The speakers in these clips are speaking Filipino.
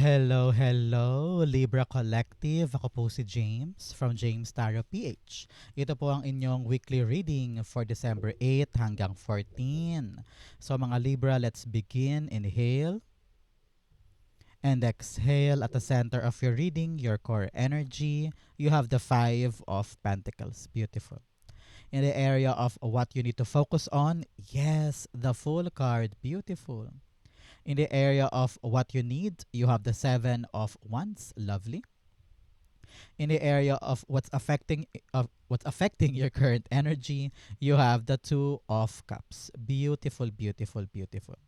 Hello, hello, Libra Collective. Ako po si James from James Tarot PH. Ito po ang inyong weekly reading for December 8 hanggang 14. So mga Libra, let's begin. Inhale and exhale. At the center of your reading, your core energy, you have the Five of Pentacles. Beautiful. In the area of what you need to focus on, yes, the Fool card. Beautiful. In the area of what you need, you have the Seven of Wands. Lovely. In the area of what's affecting your current energy, you have the Two of Cups. Beautiful, beautiful, beautiful.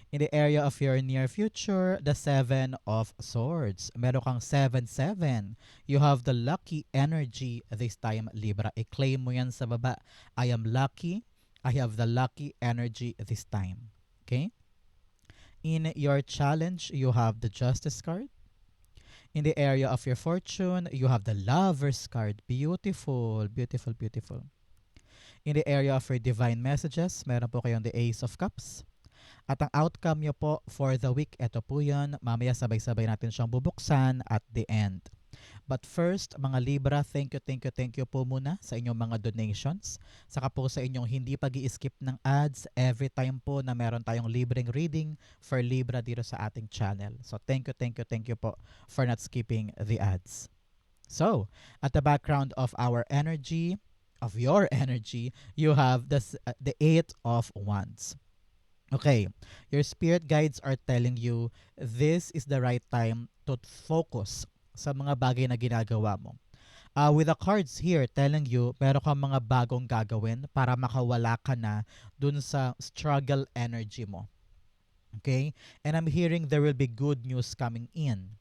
In the area of your near future, the Seven of Swords. Meron kang 7-7. You have the lucky energy this time, Libra. I-claim mo yan sa baba. I am lucky. I have the lucky energy this time. Okay? In your challenge, you have the Justice card. In the area of your fortune, you have the Lovers card. Beautiful, beautiful, beautiful. In the area of your divine messages, meron po kayong the Ace of Cups. At ang outcome nyo po for the week, ito po yun. Mamaya sabay-sabay natin siyang bubuksan at the end. But first, mga Libra, thank you po muna sa inyong mga donations. Saka po sa inyong hindi pag-i-skip ng ads every time po na meron tayong libreng reading for Libra dito sa ating channel. So thank you po for not skipping the ads. So, at the background of our energy, of your energy, you have the Eight of Wands. Okay, your spirit guides are telling you this is the right time to focus sa mga bagay na ginagawa mo. With the cards here telling you meron kang mga bagong gagawin para makawala ka na dun sa struggle energy mo. Okay? And I'm hearing there will be good news coming in.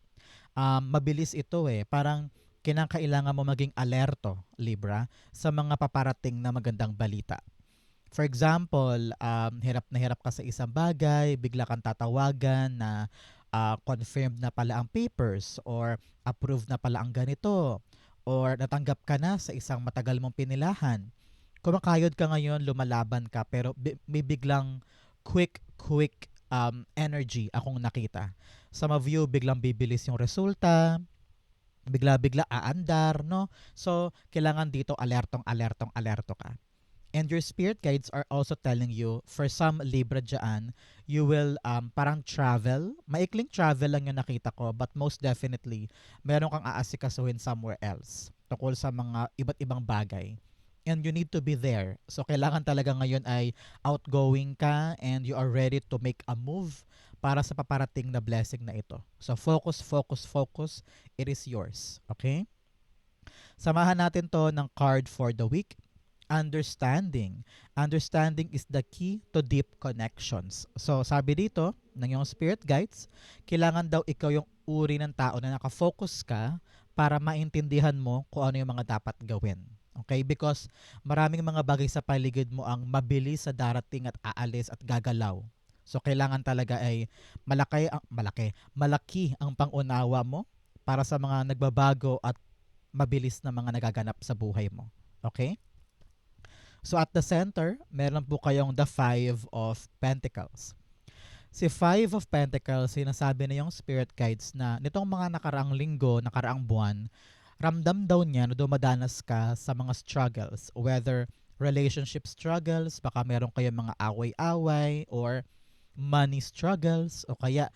Mabilis ito eh. Parang kinakailangan mo maging alerto, Libra, sa mga paparating na magandang balita. For example, hirap na hirap ka sa isang bagay, bigla kang tatawagan na confirmed na pala ang papers or approved na pala ang ganito or natanggap ka na sa isang matagal mong pinilahan. Kumakayod ka ngayon, lumalaban ka pero may biglang quick energy akong nakita. Some of you biglang bibilis yung resulta, bigla-bigla aandar, no? So, kailangan dito alerto ka. And your spirit guides are also telling you, for some Libra dyan, you will parang travel. Maikling travel lang yung nakita ko, but most definitely, meron kang aasikasuhin somewhere else tungkol sa mga iba't ibang bagay. And you need to be there. So, kailangan talaga ngayon ay outgoing ka and you are ready to make a move para sa paparating na blessing na ito. So, focus. It is yours. Okay? Samahan natin to ng card for the week. Understanding. Understanding is the key to deep connections. So, sabi dito, ng yung spirit guides, kailangan daw ikaw yung uri ng tao na nakafocus ka para maintindihan mo kung ano yung mga dapat gawin. Okay? Because maraming mga bagay sa paligid mo ang mabilis sa darating at aalis at gagalaw. So, kailangan talaga ay malaki ang pangunawa mo para sa mga nagbabago at mabilis na mga nagaganap sa buhay mo. Okay? So at the center, meron po kayong the Five of Pentacles. Si Five of Pentacles, sinasabi na yung spirit guides na nitong mga nakaraang linggo, nakaraang buwan, ramdam daw niya na dumadanas ka sa mga struggles. Whether relationship struggles, baka meron kayong mga away-away, or money struggles, o kaya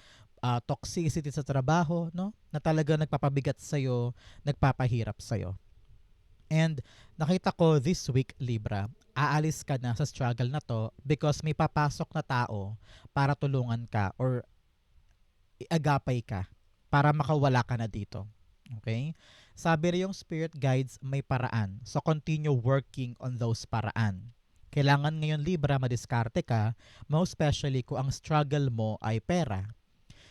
toxicity sa trabaho, no? Na talaga nagpapabigat sa'yo, nagpapahirap sa'yo. And nakita ko this week, Libra, aalis ka na sa struggle na to because may papasok na tao para tulungan ka or iagapay ka para makawala ka na dito. Okay? Sabi rin yung spirit guides may paraan. So continue working on those paraan. Kailangan ngayon, Libra, madiskarte ka, most especially kung ang struggle mo ay pera.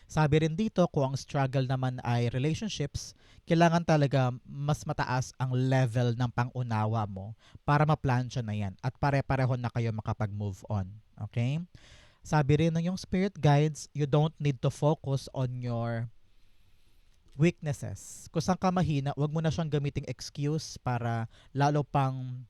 Sabi rin dito, kung ang struggle naman ay relationships, kailangan talaga mas mataas ang level ng pangunawa mo para ma-plansya na yan at pare-pareho na kayo makapag-move on. Okay? Sabi rin ng yung spirit guides, you don't need to focus on your weaknesses. Kung saan ka mahina, wag mo na siyang gamiting excuse para lalo pang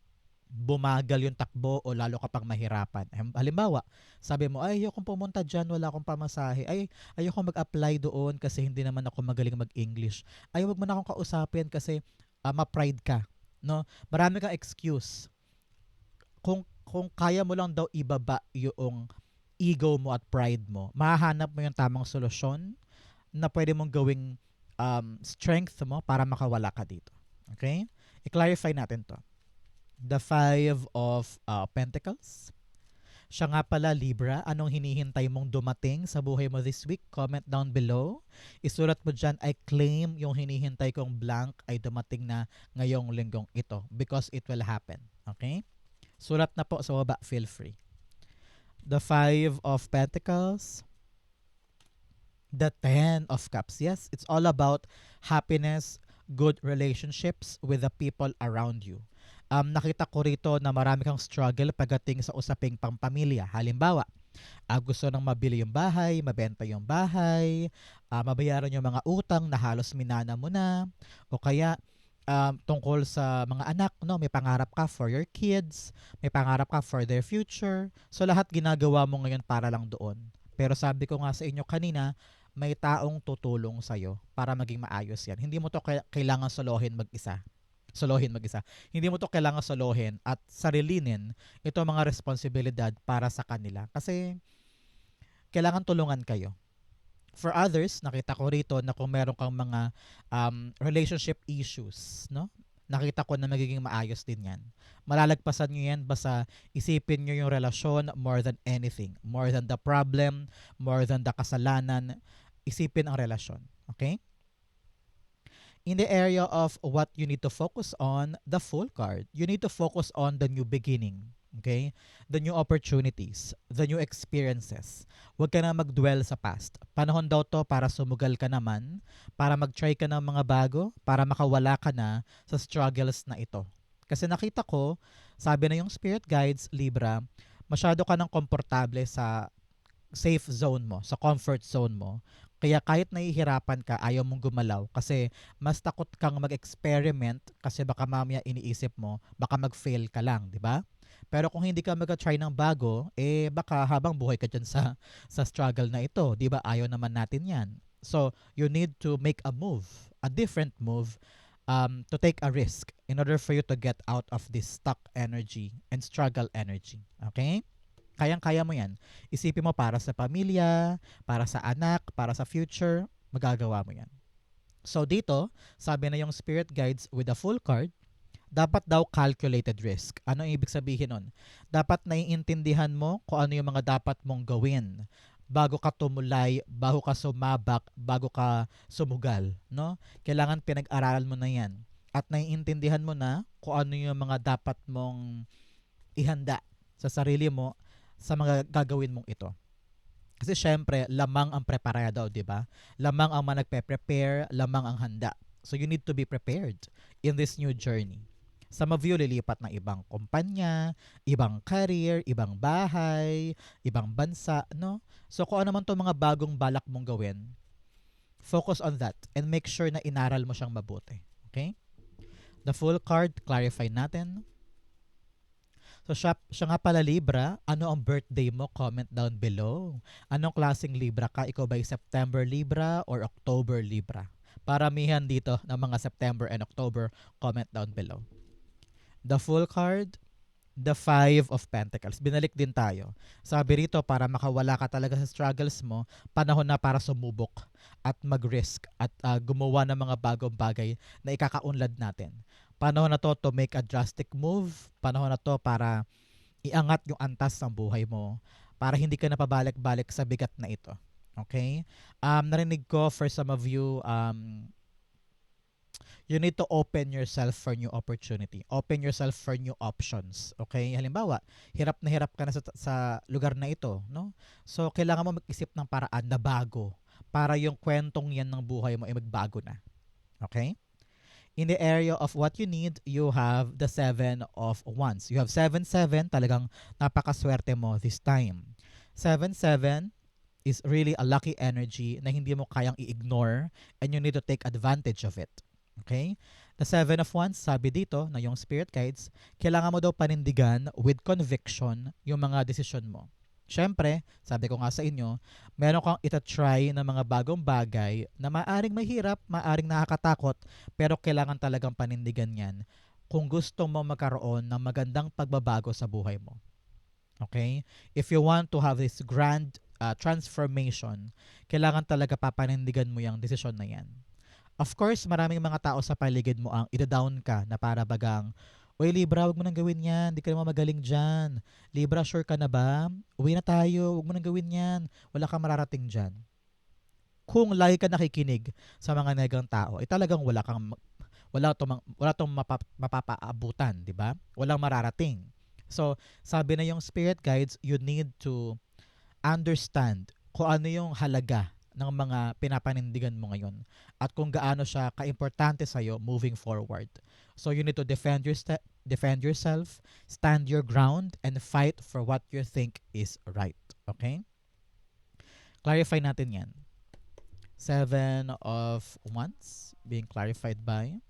bumagal yung takbo o lalo ka pang mahirapan. Halimbawa, sabi mo, ay ayokong pumunta dyan, wala akong pamasahe. Ay ayokong mag-apply doon kasi hindi naman ako magaling mag-English. Ay wag mo na akong kausapin kasi ma-pride ka. No? Marami kang excuse. Kung kaya mo lang daw ibaba yung ego mo at pride mo, mahahanap mo yung tamang solusyon na pwede mong gawing strength mo para makawala ka dito. Okay? I-clarify natin to. The Five of Pentacles. Siya nga pala, Libra, anong hinihintay mong dumating sa buhay mo this week? Comment down below. Isulat mo dyan, I claim yung hinihintay kong blank ay dumating na ngayong linggong ito because it will happen. Okay? Sulat na po sa baba, feel free. The Five of Pentacles. The Ten of Cups. Yes, it's all about happiness, good relationships with the people around you. Nakita ko rito na marami kang struggle pagdating sa usaping pampamilya. Halimbawa, gusto nang mabili yung bahay, mabenta yung bahay, mabayaran yung mga utang na halos minana mo na, o kaya tungkol sa mga anak, no, may pangarap ka for your kids, may pangarap ka for their future. So lahat ginagawa mo ngayon para lang doon. Pero sabi ko nga sa inyo kanina, may taong tutulong sa'yo para maging maayos yan. Hindi mo to kailangan solohin mag-isa. Hindi mo to kailangan solohin at sarilinin ito mga responsibilidad para sa kanila. Kasi kailangan tulungan kayo. For others, nakita ko rito na kung meron kang mga relationship issues, no? Nakita ko na magiging maayos din yan. Malalagpasan nyo yan basta isipin nyo yung relasyon more than anything. More than the problem, more than the kasalanan. Isipin ang relasyon. Okay? In the area of what you need to focus on, the Fool card, you need to focus on the new beginning. Okay? The new opportunities, the new experiences. Huwag ka na mag-dwell sa past. Panahon daw to para sumugal ka naman, para mag-try ka ng mga bago, para makawala ka na sa struggles na ito. Kasi nakita ko, sabi na yung spirit guides, Libra, masyado ka ng komportable sa safe zone mo, sa comfort zone mo. Kaya kahit nahihirapan ka, ayaw mong gumalaw kasi mas takot kang mag-experiment kasi baka mamaya iniisip mo, baka mag-fail ka lang, di ba? Pero kung hindi ka mag-try ng bago, baka habang buhay ka dyan sa struggle na ito, di ba? Ayaw naman natin yan. So, you need to make a move, a different move, to take a risk in order for you to get out of this stuck energy and struggle energy. Okay? Kayang-kaya mo yan. Isipin mo para sa pamilya, para sa anak, para sa future, magagawa mo yan. So dito, sabi na yung spirit guides with a full card, dapat daw calculated risk. Ano ibig sabihin nun? Dapat naiintindihan mo kung ano yung mga dapat mong gawin bago ka tumulay, bago ka sumabak, bago ka sumugal. No? Kailangan pinag-aralan mo na yan. At naiintindihan mo na kung ano yung mga dapat mong ihanda sa sarili mo sa mga gagawin mong ito. Kasi syempre, lamang ang preparado, di ba? Lamang ang nagpe-prepare, lamang ang handa. So you need to be prepared in this new journey. Some of you lilipat ng ibang kumpanya, ibang career, ibang bahay, ibang bansa, no? So kung ano man itong mga bagong balak mong gawin, focus on that and make sure na inaral mo siyang mabuti. Okay? The full card, clarify natin. So siya nga pala Libra, ano ang birthday mo? Comment down below. Anong klaseng Libra ka? Ikaw ba September Libra or October Libra? Paramihan dito ng mga September and October, comment down below. The full card, the Five of Pentacles. Binalik din tayo. Sabi rito, para makawala ka talaga sa struggles mo, panahon na para sumubok at mag-risk at gumawa ng mga bagong bagay na ikakaunlad natin. Panahon na to make a drastic move. Panahon na to para iangat yung antas ng buhay mo. Para hindi ka na pabalik-balik sa bigat na ito. Okay? Narinig ko for some of you, you need to open yourself for new opportunity. Open yourself for new options. Okay? Halimbawa, hirap ka na sa lugar na ito. No? So, kailangan mo mag-isip ng paraan na bago para yung kwentong yan ng buhay mo ay magbago na. Okay? In the area of what you need, you have the Seven of Wands. You have 7-7, talagang napakaswerte mo this time. 7-7 is really a lucky energy na hindi mo kayang i-ignore and you need to take advantage of it. Okay? The Seven of Wands, sabi dito na yung spirit guides, kailangan mo daw panindigan with conviction yung mga desisyon mo. Siyempre, sabi ko nga sa inyo, meron kang itatry na mga bagong bagay na maaring mahirap, maaring nakakatakot, pero kailangan talagang panindigan yan kung gusto mo magkaroon ng magandang pagbabago sa buhay mo. Okay? If you want to have this grand transformation, kailangan talaga papanindigan mo yung desisyon na yan. Of course, maraming mga tao sa paligid mo ang ida-down ka na para bagang, "Uy, Libra, wag mo nang gawin yan. Di ka naman magaling dyan. Libra, sure ka na ba? Uwi na tayo. Wag mo nang gawin yan. Wala kang mararating dyan." Kung lagi ka nakikinig sa mga negang tao, talagang wala tong mapapaabutan, di ba? Walang mararating. So, sabi na yung spirit guides, you need to understand kung ano yung halaga ng mga pinapanindigan mo ngayon at kung gaano siya kaimportante sa'yo moving forward. So you need to defend yourself, stand your ground, and fight for what you think is right. Okay? Clarify natin yan. Seven of Wands being clarified by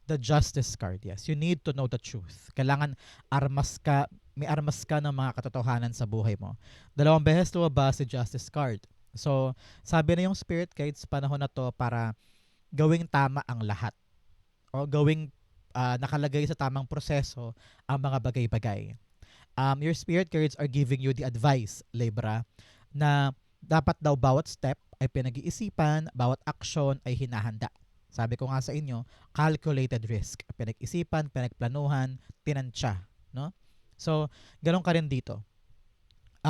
the Justice card. Yes, you need to know the truth. Kailangan may armas ka ng mga katotohanan sa buhay mo. Dalawang beses lumabas si Justice card. So, sabi na yung spirit guides, panahon na to para gawing tama ang lahat. O gawing nakalagay sa tamang proseso ang mga bagay-bagay. Your spirit guides are giving you the advice, Libra, na dapat daw bawat step ay pinag-iisipan, bawat action ay hinahanda. Sabi ko nga sa inyo, calculated risk. Pinag-isipan, pinagplanuhan, tinansya. No? So, ganun ka rin dito.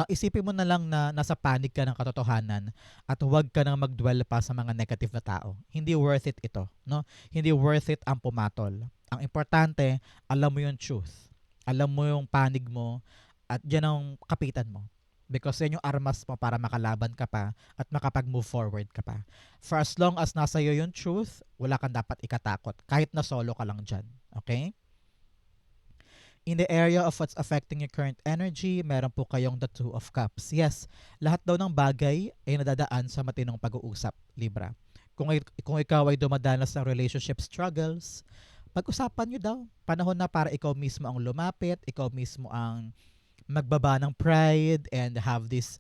Isipin mo na lang na nasa panic ka ng katotohanan at huwag ka nang mag-dwell pa sa mga negative na tao. Hindi worth it ito. No? Hindi worth it ang pumatol. Ang importante, alam mo yung truth. Alam mo yung panig mo at yan ang kapitan mo. Because yan yung armas mo para makalaban ka pa at makapag-move forward ka pa. For as long as nasa iyo yung truth, wala kang dapat ikatakot. Kahit na solo ka lang dyan. Okay? In the area of what's affecting your current energy, meron po kayong the Two of Cups. Yes, lahat daw ng bagay ay nadadaan sa matinong pag-uusap, Libra. Kung ikaw ay dumadanas ng relationship struggles, pag-usapan nyo daw. Panahon na para ikaw mismo ang lumapit, ikaw mismo ang magbaba ng pride and have this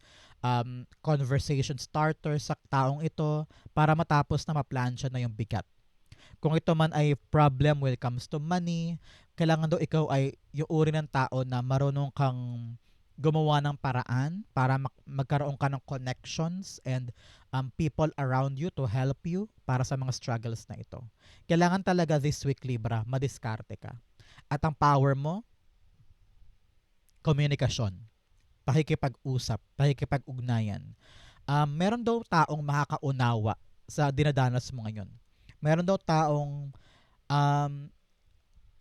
conversation starter sa taong ito para matapos na maplansya na yung bigat. Kung ito man ay problem when it comes to money, kailangan daw ikaw ay yung uri ng tao na marunong kang gumawa ng paraan para magkaroon ka ng connections and people around you to help you para sa mga struggles na ito. Kailangan talaga this week, Libra, madiskarte ka. At ang power mo, komunikasyon, pakikipag-usap, pakikipag-ugnayan. Meron daw taong makakaunawa sa dinadanas mo ngayon. Meron daw taong um,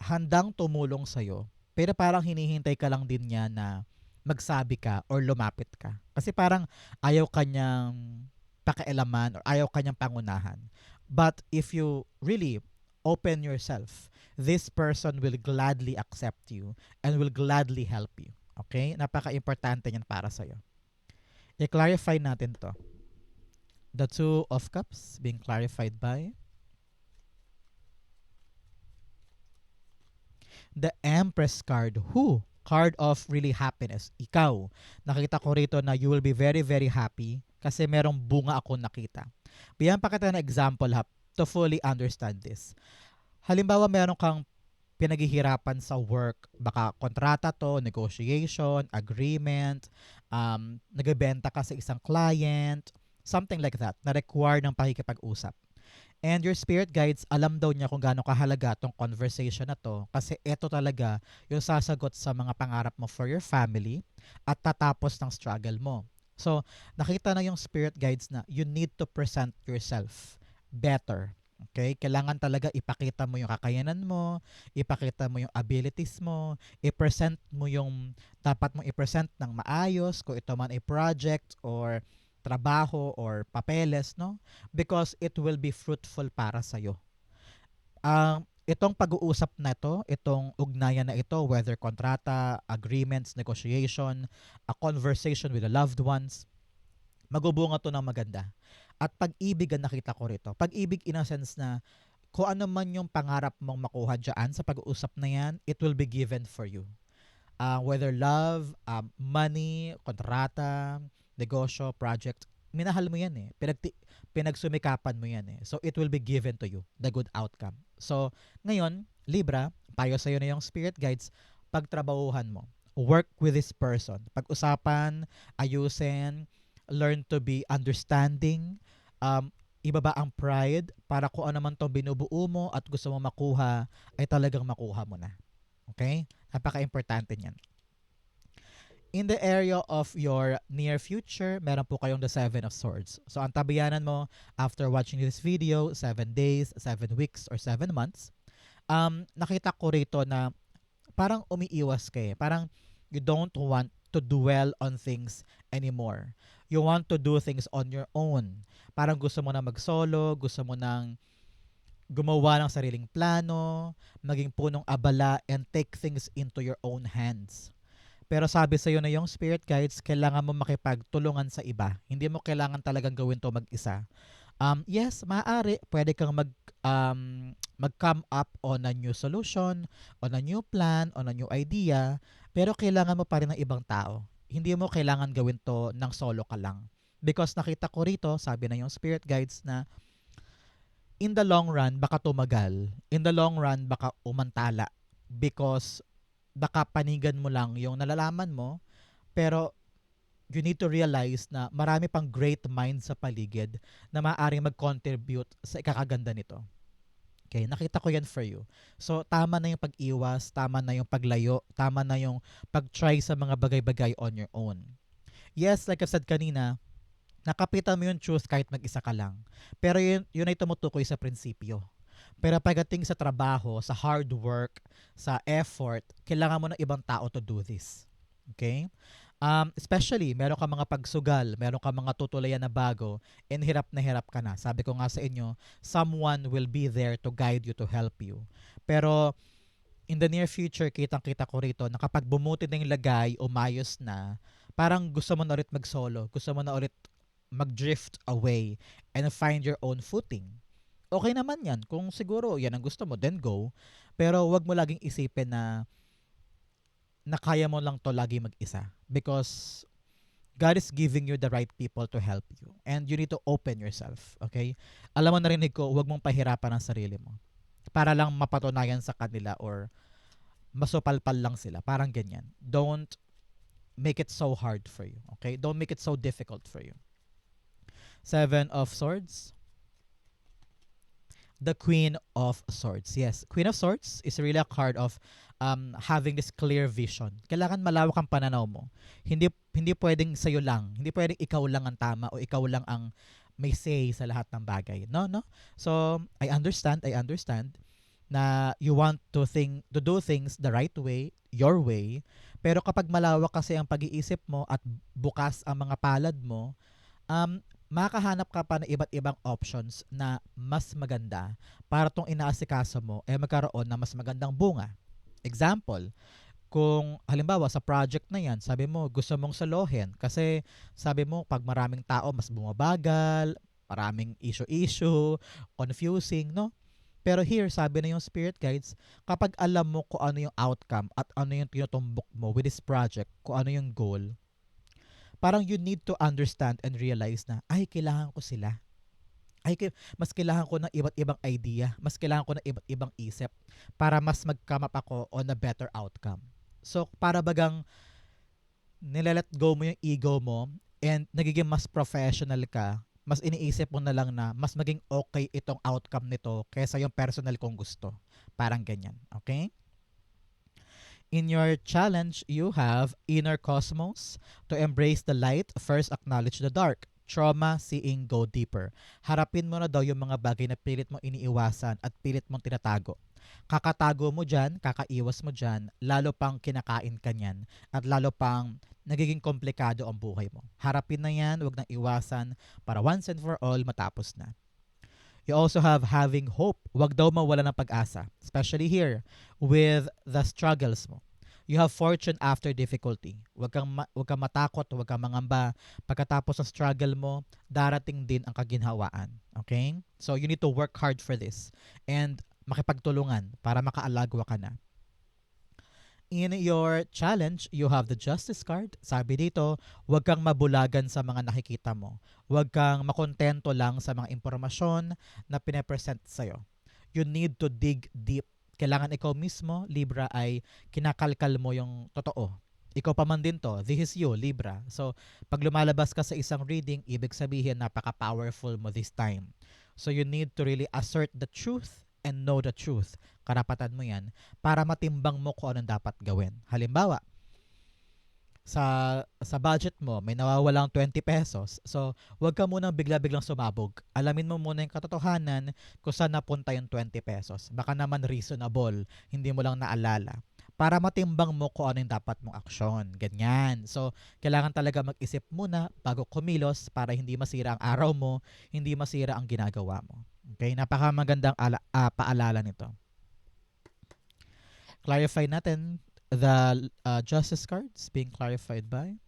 handang tumulong sa'yo, pero parang hinihintay ka lang din niya na magsabi ka or lumapit ka. Kasi parang ayaw kanyang pakialaman or ayaw kanyang pangunahan. But if you really open yourself, this person will gladly accept you and will gladly help you. Okay? Napaka-importante niyan para sa'yo. I-clarify natin to. The Two of Cups being clarified by the Empress card. Who? Card of really happiness. Ikaw. Nakita ko rito na you will be very, very happy kasi merong bunga ako nakita. Bigyan pa kita ng example to fully understand this. Halimbawa, meron kang pinaghihirapan sa work, baka kontrata to, negotiation, agreement, nagbebenta ka sa isang client, something like that, na require ng pakikipag-usap. And your spirit guides, alam daw niya kung gaano kahalaga tong conversation na to kasi ito talaga yung sasagot sa mga pangarap mo for your family at tatapos ng struggle mo. So, nakita na yung spirit guides na you need to present yourself better. Okay? Kailangan talaga ipakita mo yung kakayanan mo, ipakita mo yung abilities mo, i-present mo yung dapat mong i-present ng maayos kung ito man ay project or trabaho or papeles, no? Because it will be fruitful para sa'yo. Itong pag-uusap na ito, itong ugnayan na ito, whether kontrata, agreements, negotiation, a conversation with the loved ones, magubunga to ng maganda. At pag-ibig ang nakita ko rito. Pag-ibig in a sense na kung ano man yung pangarap mong makuha dyan sa pag-uusap na yan, it will be given for you. Whether love, money, kontrata, negosyo, project, minahal mo yan eh. Pinagsumikapan mo yan eh. So, it will be given to you, the good outcome. So, ngayon, Libra, payo sa'yo na yung spirit guides, pagtrabahuhan mo. Work with this person. Pag-usapan, ayusin, learn to be understanding, ibaba ang pride para kung ano man itong binubuo mo at gusto mo makuha, ay talagang makuha mo na. Okay? Napaka-importante niyan. In the area of your near future, meron po kayong the Seven of Swords. So, ang tabayanan mo after watching this video, 7 days, 7 weeks, or 7 months, nakita ko rito na parang umiiwas ka eh. Parang you don't want to dwell on things anymore. You want to do things on your own. Parang gusto mo na mag-solo, gusto mo nang gumawa ng sariling plano, maging punong abala, and take things into your own hands. Pero sabi sa'yo na yung spirit guides, kailangan mo makipagtulungan sa iba. Hindi mo kailangan talagang gawin to mag-isa. Yes, maaari, pwede kang mag-come up on a new solution, on a new plan, on a new idea, pero kailangan mo pa rin ng ibang tao. Hindi mo kailangan gawin to ng solo ka lang. Because nakita ko rito, sabi na yung spirit guides na in the long run, baka tumagal. In the long run, baka umantala. Because baka panigan mo lang yung nalalaman mo, pero you need to realize na marami pang great minds sa paligid na maaaring mag-contribute sa ikakaganda nito. Okay, nakita ko yan for you. So, tama na yung pag-iwas, tama na yung paglayo, tama na yung pag-try sa mga bagay-bagay on your own. Yes, like I said kanina, nakapitan mo yung truth kahit mag-isa ka lang. Pero yun ay tumutukoy sa prinsipyo. Pero pagdating sa trabaho, sa hard work, sa effort, kailangan mo ng ibang tao to do this. Okay? Especially, meron ka mga pagsugal, meron ka mga tutulayan na bago, and hirap na hirap ka na. Sabi ko nga sa inyo, someone will be there to guide you, to help you. Pero, in the near future, kitang-kita ko rito na kapag bumuti na yung lagay, umayos na, parang gusto mo na ulit mag-solo, gusto mo na ulit mag-drift away and find your own footing. Okay naman yan. Kung siguro yan ang gusto mo, then go. Pero wag mo laging isipin na kaya mo lang to lagi mag-isa. Because God is giving you the right people to help you. And you need to open yourself. Okay? Alam mo, narinig ko, wag mong pahirapan ang sarili mo. Para lang mapatunayan sa kanila or masupalpal lang sila. Parang ganyan. Don't make it so hard for you. Okay? Don't make it so difficult for you. 7 of Swords. The Queen of Swords. Yes, Queen of Swords is really a card of having this clear vision. Kailangan malawak ang pananaw mo. Hindi pwedeng sa'yo lang. Hindi pwedeng ikaw lang ang tama o ikaw lang ang may say sa lahat ng bagay. No? So, I understand na you want to do things the right way, your way. Pero kapag malawak kasi ang pag-iisip mo at bukas ang mga palad mo, makahanap ka pa ng iba't ibang options na mas maganda para tong inaasikaso mo magkaroon ng mas magandang bunga. Example, kung halimbawa sa project na yan, sabi mo gusto mong solohin kasi sabi mo pag maraming tao mas bumabagal, maraming issue, confusing, no? Pero here, sabi na yung spirit guides, kapag alam mo kung ano yung outcome at ano yung tinutumbok mo with this project, kung ano yung goal, parang you need to understand and realize na, ay, kailangan ko sila. Mas kailangan ko ng iba't ibang idea. Mas kailangan ko ng iba't ibang isip para mas mag-come up ako on a better outcome. So, para bagang nilalet go mo yung ego mo and nagiging mas professional ka, mas iniisip mo na lang na mas maging okay itong outcome nito kaysa yung personal kong gusto. Parang ganyan. Okay? In your challenge, you have inner cosmos. To embrace the light, first acknowledge the dark. Trauma, seeing, go deeper. Harapin mo na daw yung mga bagay na pilit mong iniiwasan at pilit mong tinatago. Kakatago mo dyan, kakaiwas mo dyan, lalo pang kinakain ka nyan, at lalo pang nagiging komplikado ang buhay mo. Harapin na yan, wag nang iwasan, para once and for all, matapos na. You also have having hope. Wag daw mawala ng pag-asa. Especially here, with the struggles mo. You have fortune after difficulty. Huwag kang matakot, huwag kang mangamba. Pagkatapos sa struggle mo, darating din ang kaginhawaan. Okay? So you need to work hard for this. And makipagtulungan para makaalagwa ka na. In your challenge, you have the Justice card. Sabi dito, huwag kang mabulagan sa mga nakikita mo. Huwag kang makontento lang sa mga impormasyon na pinapresent sa'yo. You need to dig deep. Kailangan ikaw mismo, Libra, ay kinakalkal mo yung totoo. Ikaw pa man din to. This is you, Libra. So, pag lumalabas ka sa isang reading, ibig sabihin napaka-powerful mo this time. So, you need to really assert the truth and know the truth. Karapatan mo yan para matimbang mo kung anong dapat gawin. Halimbawa, sa budget mo, may nawawalang 20 pesos. So, huwag ka munang bigla-biglang sumabog. Alamin mo muna yung katotohanan kung saan napunta yung 20 pesos. Baka naman reasonable, hindi mo lang naalala. Para matimbang mo kung ano yung dapat mong aksyon. Ganyan. So, kailangan talaga mag-isip muna bago kumilos para hindi masira ang araw mo, hindi masira ang ginagawa mo. Okay? Napakamagandang paalala nito. Clarify natin the Justice cards being clarified by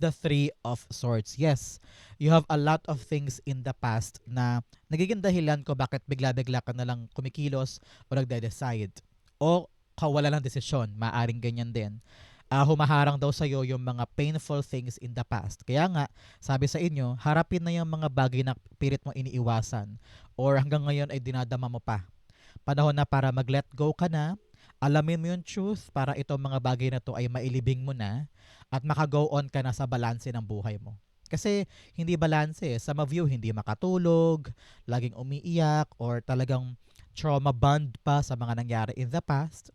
the Three of Swords. Yes, you have a lot of things in the past na nagiging dahilan ko bakit bigla-bigla ka na lang kumikilos o nagde-decide. O kawala ng desisyon, maaring ganyan din. Humaharang daw sa'yo yung mga painful things in the past. Kaya nga, sabi sa inyo, harapin na yung mga bagay na pilit mo iniiwasan or hanggang ngayon ay dinadama mo pa. Panahon na para mag-let go ka na, alamin mo yung truth para itong mga bagay na to ay mailibing mo na at maka-go on ka na sa balanse ng buhay mo. Kasi hindi balanse. Some of you hindi makatulog, laging umiiyak, or talagang trauma bond pa sa mga nangyari in the past.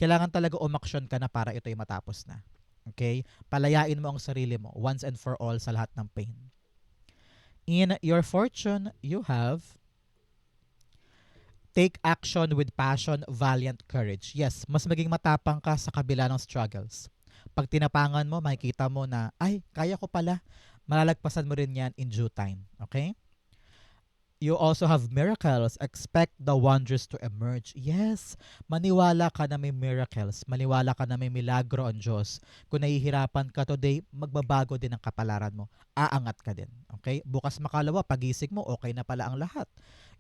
Kailangan talaga umaksyon ka na para ito ay matapos na. Okay? Palayain mo ang sarili mo once and for all sa lahat ng pain. In your fortune, you have take action with passion, valiant courage. Yes, mas maging matapang ka sa kabila ng struggles. Pag tinapangan mo, makikita mo na, ay, kaya ko pala. Malalagpasan mo rin yan in due time. Okay? You also have miracles. Expect the wonders to emerge. Yes, maniwala ka na may miracles. Maniwala ka na may milagro ang Diyos. Kung nahihirapan ka today, magbabago din ang kapalaran mo. Aangat ka din. Okay? Bukas makalawa, pagising mo, okay na pala ang lahat.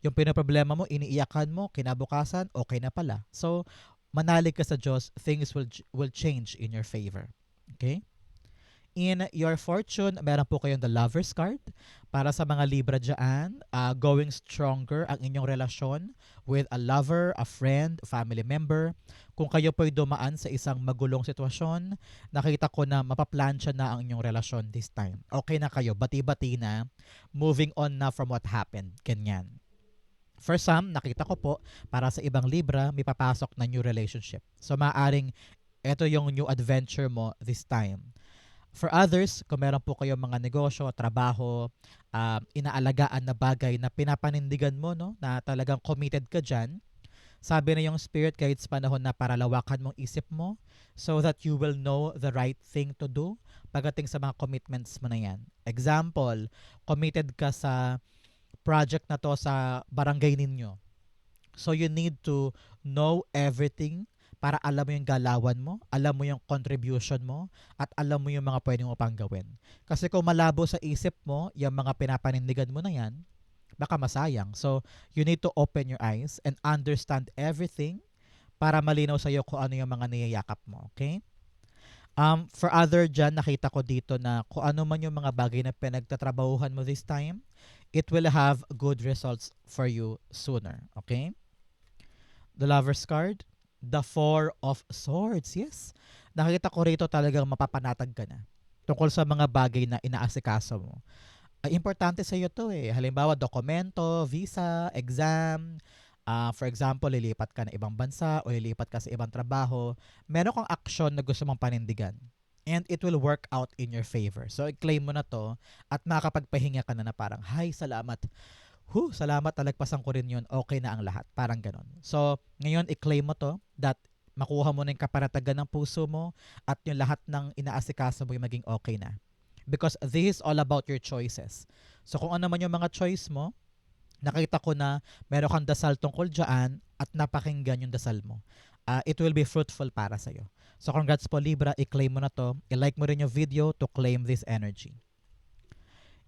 Yung pinaproblema mo, iniiyakan mo, kinabukasan, okay na pala. So, manalig ka sa Diyos, things will change in your favor. Okay? In your fortune, meron po kayong the Lover's card. Para sa mga Libra dyan, going stronger ang inyong relasyon with a lover, a friend, family member. Kung kayo po'y dumaan sa isang magulong sitwasyon, nakita ko na mapaplansya na ang inyong relasyon this time. Okay na kayo, bati-bati na, moving on na from what happened. Ganyan. For some, nakita ko po, para sa ibang Libra, may papasok na new relationship. So, maaring ito yung new adventure mo this time. For others, kung meron po kayong mga negosyo, trabaho, inaalagaan na bagay na pinapanindigan mo, no, na talagang committed ka dyan, sabi na yung spirit kahit sa panahon na para lawakan mong isip mo so that you will know the right thing to do pagdating sa mga commitments mo na yan. Example, committed ka sa project na to sa barangay ninyo. So you need to know everything para alam mo yung galawan mo, alam mo yung contribution mo, at alam mo yung mga pwede mo pang gawin. Kasi kung malabo sa isip mo, yung mga pinapanindigan mo na yan, baka masayang. So you need to open your eyes and understand everything para malinaw sa'yo kung ano yung mga niyayakap mo. Okay? For other dyan, nakita ko dito na kung ano man yung mga bagay na pinagtatrabahuhan mo this time, it will have good results for you sooner. Okay? The Lover's card, the Four of Swords. Yes. Nakita ko rito talagang mapapanatag ka na tungkol sa mga bagay na inaasikaso mo. Importante sa iyo to eh. Halimbawa, dokumento, visa, exam. For example, lilipat ka na ibang bansa o lilipat ka sa ibang trabaho. Meron kang aksyon na gusto mong panindigan. And it will work out in your favor. So, i-claim mo na to at makakapagpahinga ka na parang, hi, salamat. Salamat, talagpasan ko rin yun. Okay na ang lahat. Parang ganon. So, ngayon, i-claim mo to that makuha mo na yung kaparatagan ng puso mo at yung lahat ng inaasikaso mo yung maging okay na. Because this is all about your choices. So, kung ano man yung mga choice mo, nakita ko na meron kang dasal tungkol dyan at napakinggan yung dasal mo. it will be fruitful para sa'yo. So congrats po Libra, i-claim mo na to. I-like mo rin yung video to claim this energy.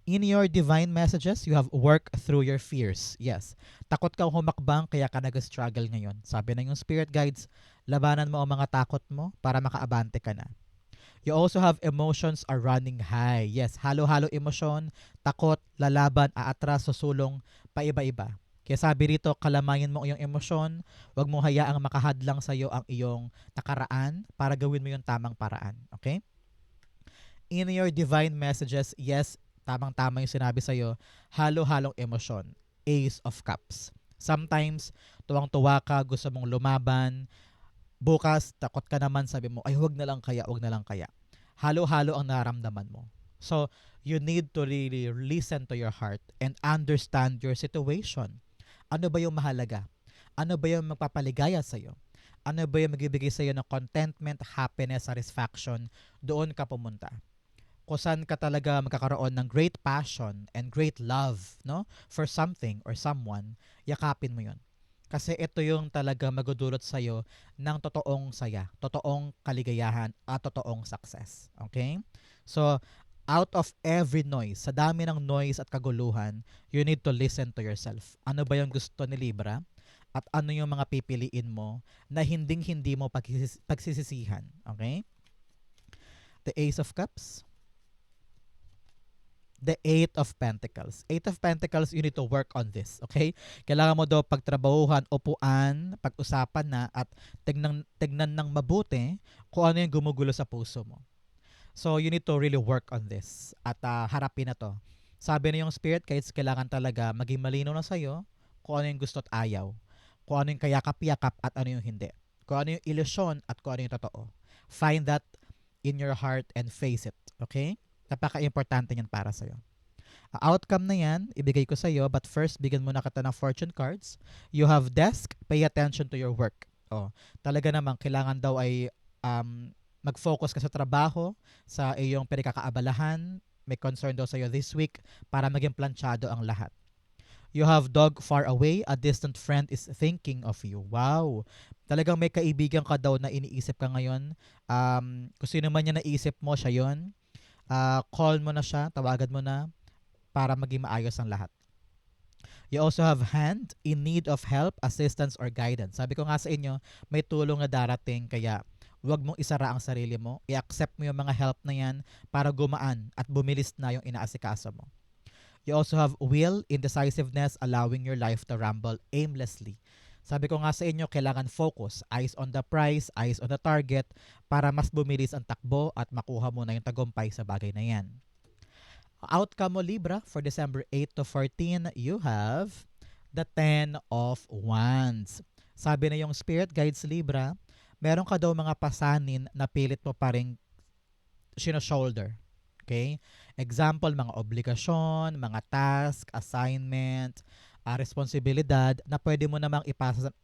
In your divine messages, you have work through your fears. Yes. Takot kang humakbang kaya ka nag-struggle ngayon. Sabi ng yung spirit guides, labanan mo ang mga takot mo para makaabante ka na. You also have emotions are running high. Yes, halo-halo emosyon, takot, lalaban, aatras, susulong, paiba-iba. Kaya sabi rito, kalamayin mo ang iyong emosyon, huwag mo hayaang makahadlang sa iyo ang iyong nakaraan para gawin mo yung tamang paraan. Okay? In your divine messages, yes, tamang-tama yung sinabi sa'yo, halo-halong emosyon. Ace of Cups. Sometimes, tuwang-tuwa ka, gusto mong lumaban. Bukas, takot ka naman, sabi mo, ay huwag na lang kaya, huwag na lang kaya. Halo-halo ang naramdaman mo. So, you need to really listen to your heart and understand your situation. Ano ba yung mahalaga? Ano ba yung magpapaligaya sa'yo? Ano ba yung magbibigay sa'yo ng contentment, happiness, satisfaction? Doon ka pumunta. Kung saan ka talaga magkakaroon ng great passion and great love, no, for something or someone, yakapin mo yun. Kasi ito yung talaga magdudulot sa'yo ng totoong saya, totoong kaligayahan, at totoong success. Okay? So, out of every noise, sa dami ng noise at kaguluhan, you need to listen to yourself. Ano ba yung gusto ni Libra? At ano yung mga pipiliin mo na hinding-hindi mo pagsisisihan. Okay? The Ace of Cups. The Eight of Pentacles. Eight of Pentacles, you need to work on this. Okay? Kailangan mo daw pagtrabahuhan, upuan, pag-usapan na at tignan ng mabuti kung ano yung gumugulo sa puso mo. So, you need to really work on this at harapin na to. Sabi na yung spirit guides, kailangan talaga maging malinaw na sa'yo kung ano yung gusto at ayaw. Kung ano yung kayakap-yakap at ano yung hindi. Kung ano yung ilusyon at kung ano yung totoo. Find that in your heart and face it. Okay? Napaka-importante niyan para sa'yo. Outcome na yan, ibigay ko sa'yo, but first, bigyan mo na kita ng fortune cards. You have desk, pay attention to your work. Oh, talaga naman, kailangan daw ay mag-focus ka sa trabaho, sa iyong pinagkakaabalahan, may concern daw sa'yo this week para maging planchado ang lahat. You have dog far away, a distant friend is thinking of you. Wow! Talagang may kaibigan ka daw na iniisip ka ngayon. Kung sino man niya naisip mo, siya yon. Call mo na siya, tawagan mo na para maging maayos ang lahat. You also have hand in need of help, assistance, or guidance. Sabi ko nga sa inyo, may tulong na darating kaya huwag mong isara ang sarili mo. I-accept mo yung mga help na yan para gumaan at bumilis na yung inaasikaso mo. You also have will, indecisiveness, allowing your life to ramble aimlessly. Sabi ko nga sa inyo, kailangan focus, eyes on the prize, eyes on the target, para mas bumilis ang takbo at makuha mo na yung tagumpay sa bagay na yan. Outcome mo Libra for December 8 to 14, you have the 10 of Wands. Sabi na yung Spirit Guides Libra, meron ka daw mga pasanin na pilit mo pa rin shoulder. Okay? Example, mga obligasyon, mga task, assignment, responsibilidad na pwede mo namang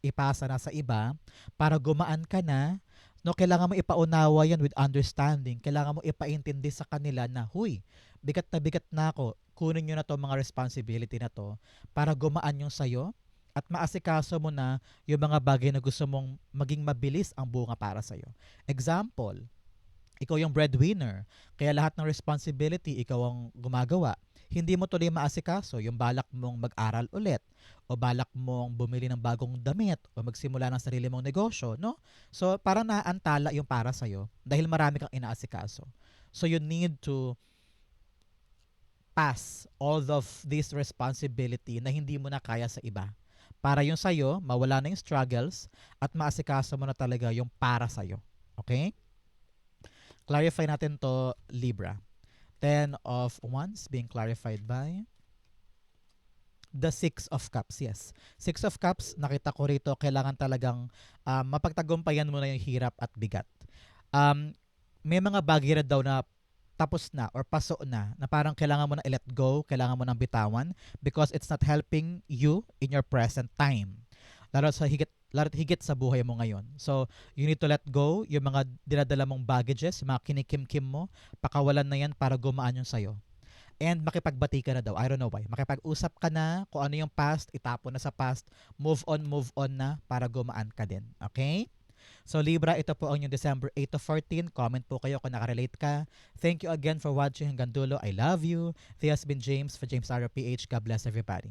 ipasa na sa iba para gumaan ka na. No, kailangan mo ipaunawa yan with understanding. Kailangan mo ipaintindi sa kanila na, huy, bigat na ako. Kunin nyo na to mga responsibility na to para gumaan yung sayo at maasikaso mo na yung mga bagay na gusto mong maging mabilis ang bunga para sa'yo. Example, ikaw yung breadwinner, kaya lahat ng responsibility ikaw ang gumagawa. Hindi mo tuloy maasikaso yung balak mong mag-aral ulit o balak mong bumili ng bagong damit o magsimula ng sarili mong negosyo, no? So, parang naantala yung para sa'yo dahil marami kang inaasikaso. So, you need to pass all of this responsibility na hindi mo na kaya sa iba. Para yung sa'yo, mawala na yung struggles at maasikaso mo na talaga yung para sa'yo. Okay? Clarify natin to Libra. 10 of Wands being clarified by the 6 of Cups. Yes. 6 of Cups, nakita ko rito, kailangan talagang mapagtagumpayan mo na yung hirap at bigat. May mga bagay na daw na tapos na or paso na parang kailangan mo na i-let go, kailangan mo nang bitawan because it's not helping you in your present time. Lalo higit sa buhay mo ngayon. So, you need to let go yung mga dinadala mong baggages, yung mga kinikim-kim mo, pakawalan na yan para gumaan yung sayo. And makipagbati ka na daw. I don't know why. Makipag-usap ka na kung ano yung past, itapon na sa past, move on na para gumaan ka din. Okay? So Libra, ito po ang yung December 8 to 14. Comment po kayo kung nakarelate ka. Thank you again for watching hanggang dulo. I love you. This has been James for James RPH. God bless everybody.